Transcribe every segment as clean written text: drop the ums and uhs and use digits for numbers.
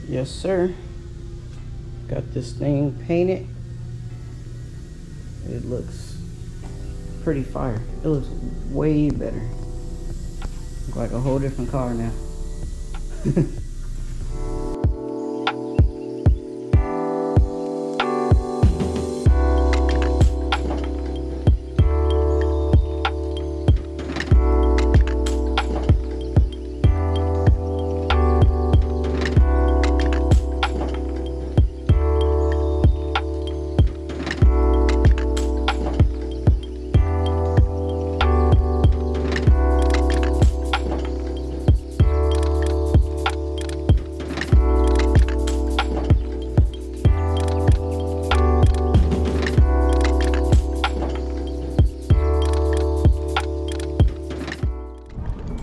Yes, sir. Got this thing painted. It looks pretty fire. It looks way better. Looks like a whole different car now.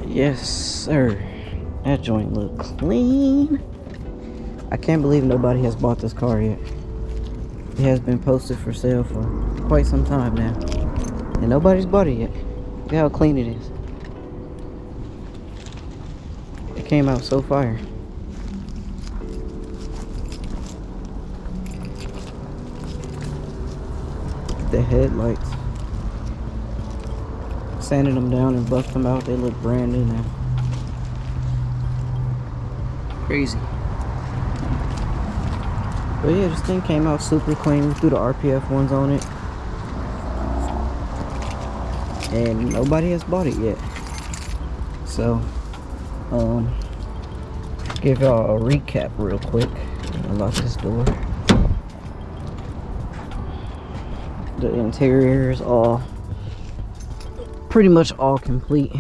Yes, sir. That joint look clean. I can't believe nobody has bought this car yet. It has been posted for sale for quite some time now, and nobody's bought it yet. Look how clean it is. It came out so fire. The headlights, sanded them down and buffed them out. They look brand new now. Crazy. But yeah, this thing came out super clean. We threw the RPF ones on it, and nobody has bought it yet. So give y'all a recap real quick. Unlock this door. The interior is all pretty much all complete.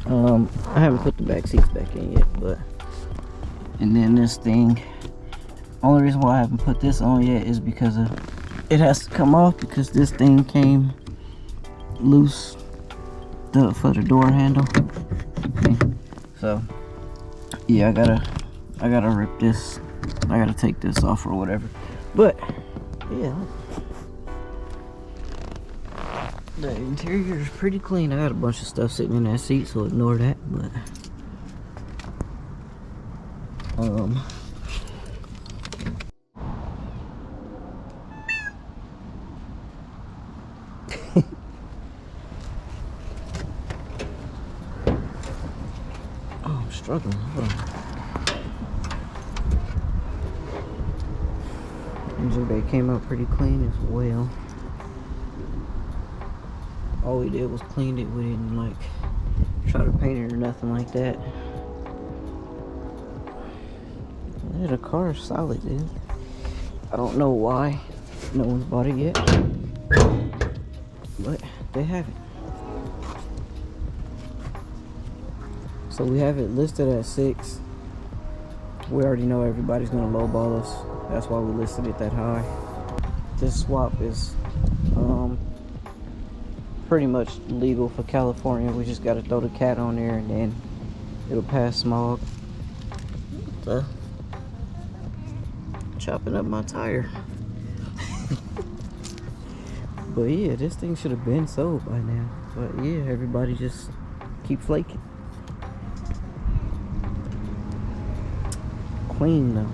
I haven't put the back seats back in yet, but and then this thing, only reason why I haven't put this on yet is because it has to come off, because this thing came loose for the door handle. Okay. So yeah, I gotta rip this. I gotta take this off or whatever. But yeah, the interior is pretty clean. I got a bunch of stuff sitting in that seat, so ignore that. But I'm struggling. Hold on. Engine bay came out pretty clean as well. All we did was cleaned it. We didn't like try to paint it or nothing like that. Yeah, the car is solid, dude. I don't know why no one's bought it yet, but they have it. So we have it listed at 6. We already know everybody's gonna lowball us. That's why we listed it that high. This swap is pretty much legal for California. We just gotta throw the cat on there and then it'll pass smog. Chopping up my tire. But yeah, this thing should have been sold by now. But yeah, everybody just keep flaking. Clean though.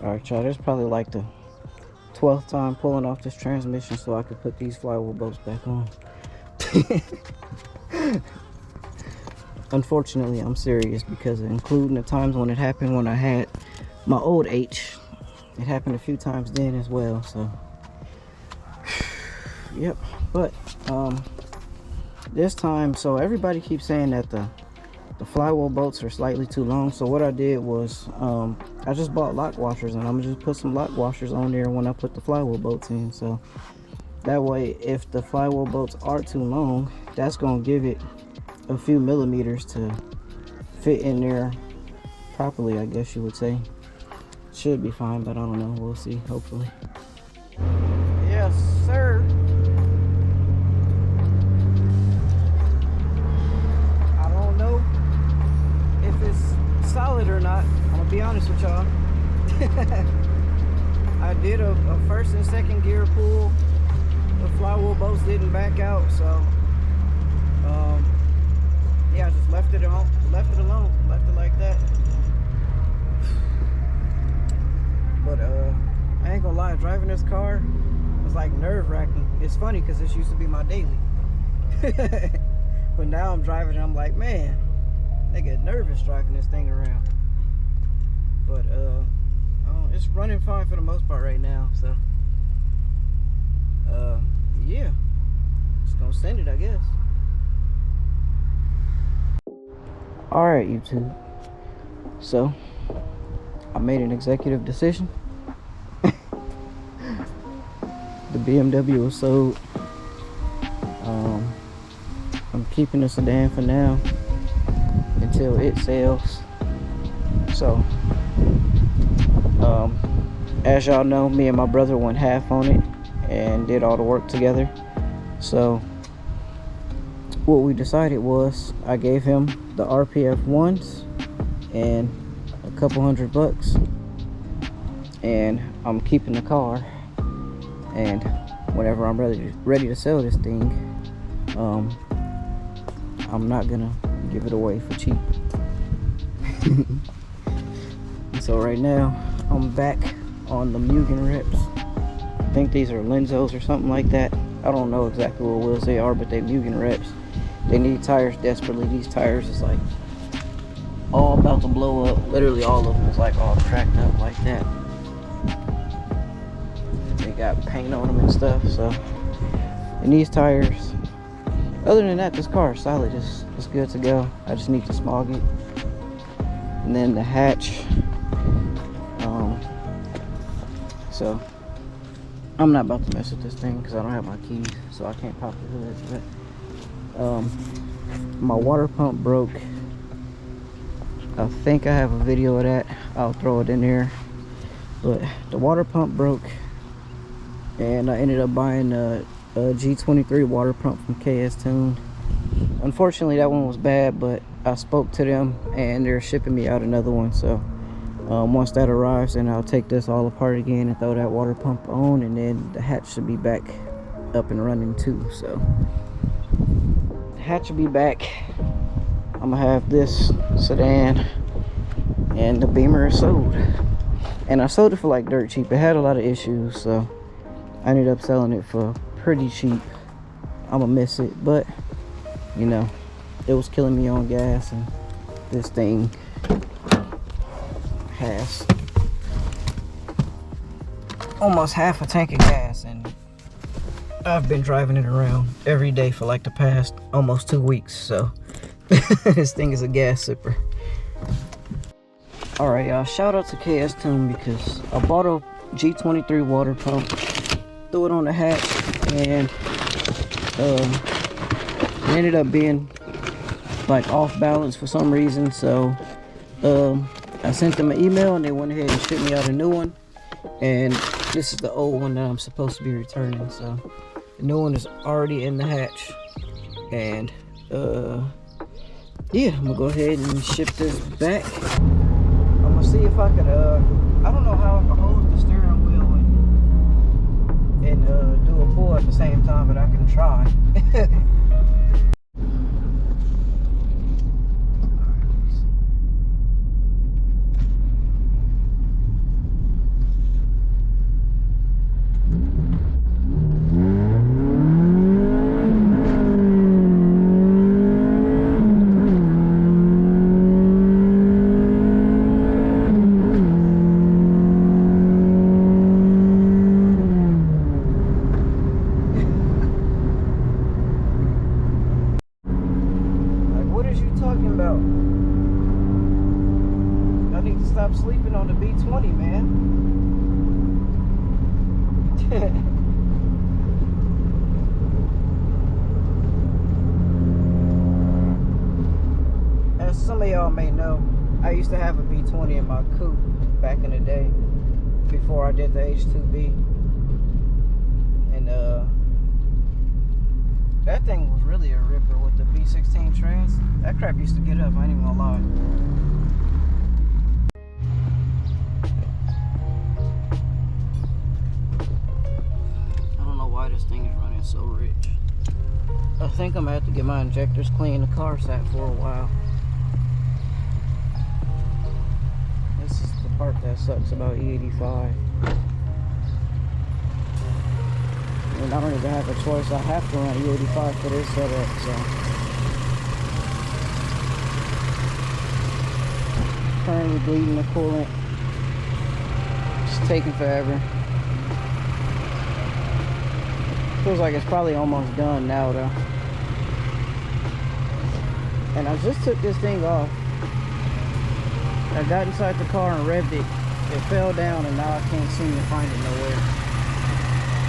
Alright, y'all, this is probably like the 12th time pulling off this transmission so I could put these flywheel bolts back on. Unfortunately, I'm serious, because including the times when it happened when I had my old H, it happened a few times then as well. So yep. But this time, so everybody keeps saying that the flywheel bolts are slightly too long. So what I did was I just bought lock washers, and I'm gonna just put some lock washers on there when I put the flywheel bolts in. So that way, if the flywheel bolts are too long, that's gonna give it a few millimeters to fit in there properly, I guess you would say. Should be fine, but I don't know. We'll see, hopefully. Yes, sir. I don't know if it's solid or not. I'm gonna be honest with y'all. I did a first and second gear pull. The flywheel bolts didn't back out, so like nerve-wracking. It's funny because this used to be my daily. But now I'm driving and I'm like, man, I get nervous driving this thing around. But it's running fine for the most part right now, so yeah, just gonna send it, I guess. Alright, YouTube, so I made an executive decision. The BMW was sold. I'm keeping the sedan for now until it sells. So as y'all know, me and my brother went half on it and did all the work together. So what we decided was, I gave him the RPF ones and a couple $100, and I'm keeping the car. And whenever I'm ready to sell this thing, I'm not gonna give it away for cheap. So right now I'm back on the Mugen reps. I think these are Lenzos or something like that. I don't know exactly what wheels they are, but they Mugen reps. They need tires desperately. These tires is like all about to blow up. Literally all of them is like all cracked up like that. They got paint on them and stuff. So, and these tires, other than that, this car is solid. It's good to go. I just need to smog it. And then the hatch, so I'm not about to mess with this thing because I don't have my keys, so I can't pop the hood. But my water pump broke. I think I have a video of that. I'll throw it in there. But the water pump broke, and I ended up buying a G23 water pump from KS Tune. Unfortunately, that one was bad, but I spoke to them and they're shipping me out another one. So once that arrives, then I'll take this all apart again and throw that water pump on, and then the hatch should be back up and running too. So the hatch will be back. I'm gonna have this sedan, and the Beamer is sold. And I sold it for like dirt cheap. It had a lot of issues, so I ended up selling it for pretty cheap. I'm gonna miss it, but you know, it was killing me on gas, and this thing has almost half a tank of gas, and I've been driving it around every day for like the past almost 2 weeks. So this thing is a gas sipper. Alright, y'all, shout out to KS Tune, because I bought a G23 water pump, threw it on the hatch, and it ended up being like off balance for some reason. So I sent them an email and they went ahead and shipped me out a new one, and this is the old one that I'm supposed to be returning. So the new one is already in the hatch, and yeah, I'm gonna go ahead and ship this back. I'm gonna see if I could I don't know how I can hold the steering wheel and do a pull at the same time, but I can try. I need to stop sleeping on the B20, man. As some of y'all may know, I used to have a B20 in my coupe back in the day before I did the H2B, and that thing was really a ripper with the B16 trans. That crap used to get up, I ain't even gonna lie. I don't know why this thing is running so rich. I think I'm gonna have to get my injectors clean. The car sat for a while. This is the part that sucks about E85. And I don't even have a choice. I have to run E85 for this setup, so. Currently bleeding the coolant. It's taking forever. Feels like it's probably almost done now though. And I just took this thing off. I got inside the car and revved it. It fell down and now I can't seem to find it nowhere.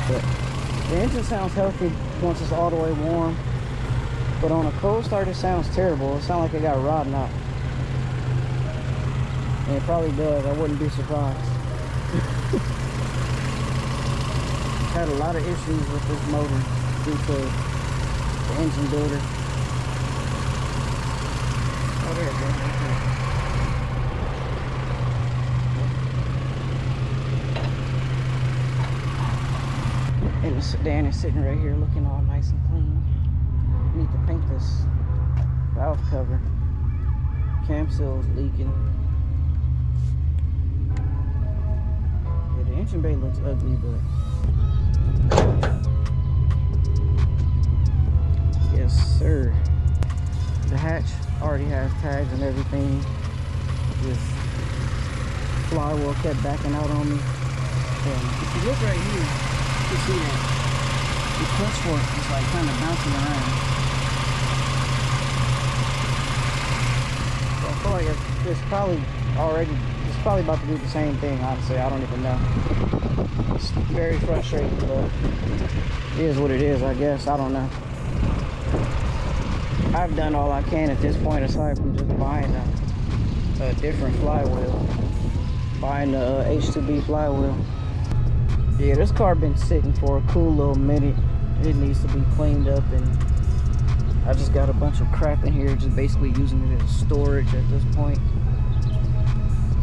But the engine sounds healthy once it's all the way warm. But on a cold start it sounds terrible. It sounds like it got rotten out. And it probably does. I wouldn't be surprised. Had a lot of issues with this motor due to the engine builder. Oh, there it goes. And the sedan is sitting right here looking all nice and clean. Need to paint this valve cover. Cam seal is leaking. Yeah, the engine bay looks ugly, but yes, sir. The hatch already has tags and everything. This flywheel kept backing out on me. And if you look right here, you can see that the clutch fork is like kind of bouncing around. So I feel like it's probably about to do the same thing, honestly. I don't even know. It's very frustrating, but it is what it is, I guess. I don't know. I've done all I can at this point aside from just buying a different flywheel. Buying the H2B flywheel. Yeah, this car been sitting for a cool little minute. It needs to be cleaned up, and I just got a bunch of crap in here, just basically using it as storage at this point.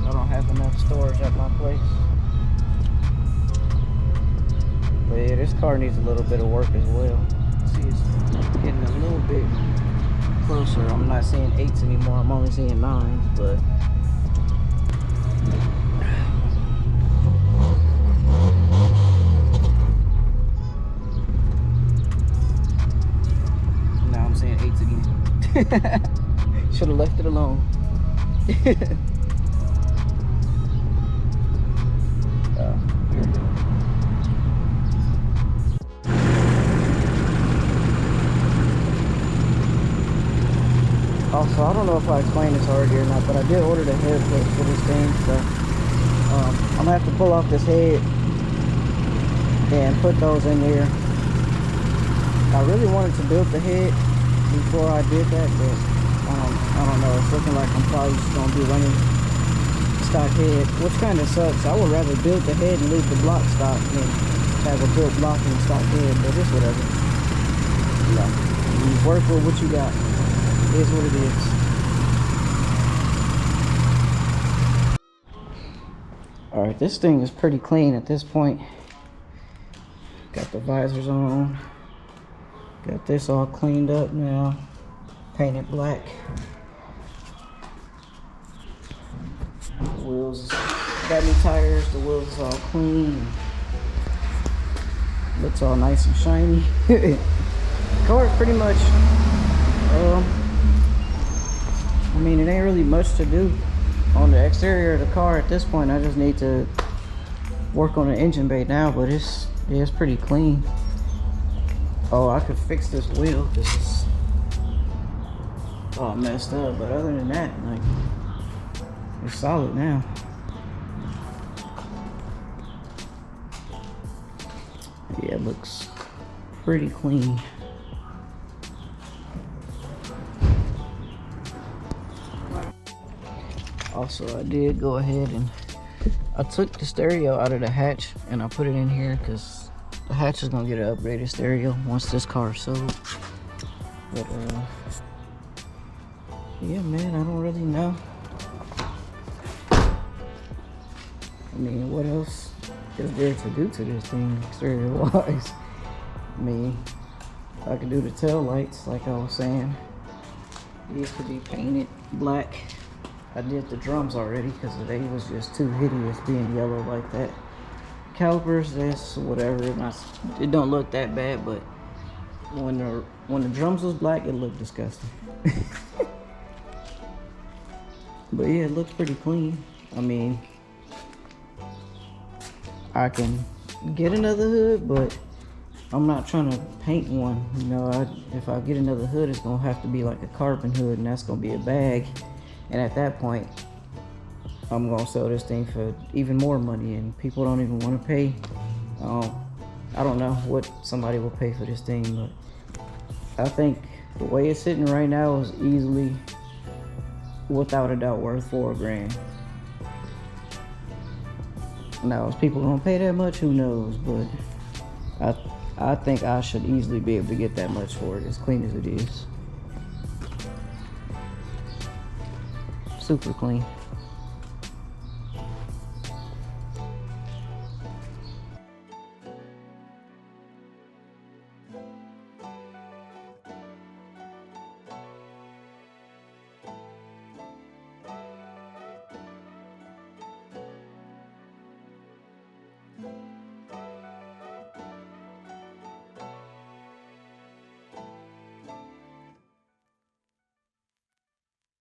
I don't have enough storage at my place. But yeah, this car needs a little bit of work as well. See, it's getting a little bit closer. I'm not seeing 8s anymore, I'm only seeing 9s, but now I'm saying 8s again. Should have left it alone. Also, I don't know if I explained this already or not, but I did order the head plate for this thing, so I'm gonna have to pull off this head and put those in there. I really wanted to build the head before I did that, but I don't know. It's looking like I'm probably just gonna be running stock head, which kind of sucks. I would rather build the head and leave the block stock than have a built block and stock head, but it's whatever. Yeah, you work with what you got. It is what it is. Alright, this thing is pretty clean at this point. Got the visors on. Got this all cleaned up now. Painted black. The wheels, got new tires. The wheels is all clean. Looks all nice and shiny. Car is pretty much I mean, it ain't really much to do on the exterior of the car at this point. I just need to work on the engine bay now, but it's pretty clean. Oh, I could fix this wheel. This is all messed up, but other than that, like, it's solid now. Yeah, it looks pretty clean. Also, I did go ahead and I took the stereo out of the hatch and I put it in here because the hatch is gonna get an upgraded stereo once this car is sold. But yeah, man, I don't really know. I mean, what else is there to do to this thing exterior wise? I mean, I could do the tail lights like I was saying. These could be painted black. I did the drums already because they was just too hideous being yellow like that. calipers, that's whatever. It don't look that bad, but when the drums was black, it looked disgusting. But yeah, it looks pretty clean. I mean, I can get another hood, but I'm not trying to paint one. You know, if I get another hood, it's gonna have to be like a carbon hood, and that's gonna be a bag. And at that point, I'm gonna sell this thing for even more money, and people don't even want to pay. I don't know what somebody will pay for this thing, but I think the way it's sitting right now is easily, without a doubt, worth $4 grand. Now, is people gonna pay that much? Who knows? But I think I should easily be able to get that much for it, as clean as it is. Super clean.